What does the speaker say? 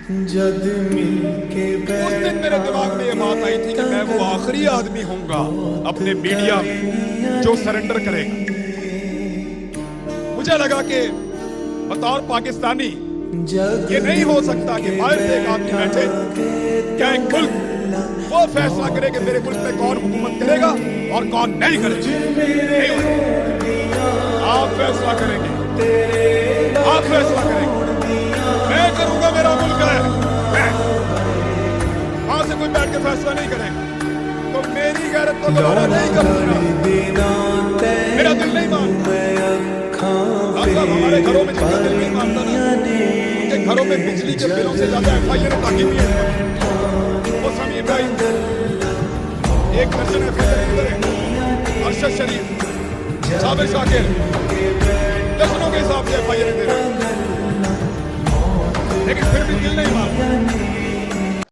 जद मिल के उस दिन मेरे दिमाग में ये बात आई थी कि मैं वो आखिरी आदमी हूँगा अपने मीडिया में जो सरेंडर करेगा। मुझे लगा कि बतौर पाकिस्तानी ये नहीं हो सकता कि बाहर से एक आदमी बैठे क्या एक मुल्क वो फैसला करे कि मेरे मुल्क में कौन हुकूमत करेगा और कौन नहीं करेगा। नहीं हो सकता। आप फैसला करेंगे, आप फैसला करेंगे, मैं करूंगा, मेरा मुल्क है, मैं वहां से कोई बैठ के फैसला नहीं करेगा। तो मेरी गैरत को दोबारा नहीं करूंगा, मेरा दिल नहीं मानता। हमारे घरों में जितना दिल नहीं मानता ना, उनके घरों में बिजली के बिलों से ज्यादा FIR ताकि भी है। वो समीर भाई एक दर्जन FIR अरशद शरीफ, साबिर शाकिर दर्जनों के हिसाब से FIR दे रहे हैं, लेकिन फिर भी दिल नहीं मानता।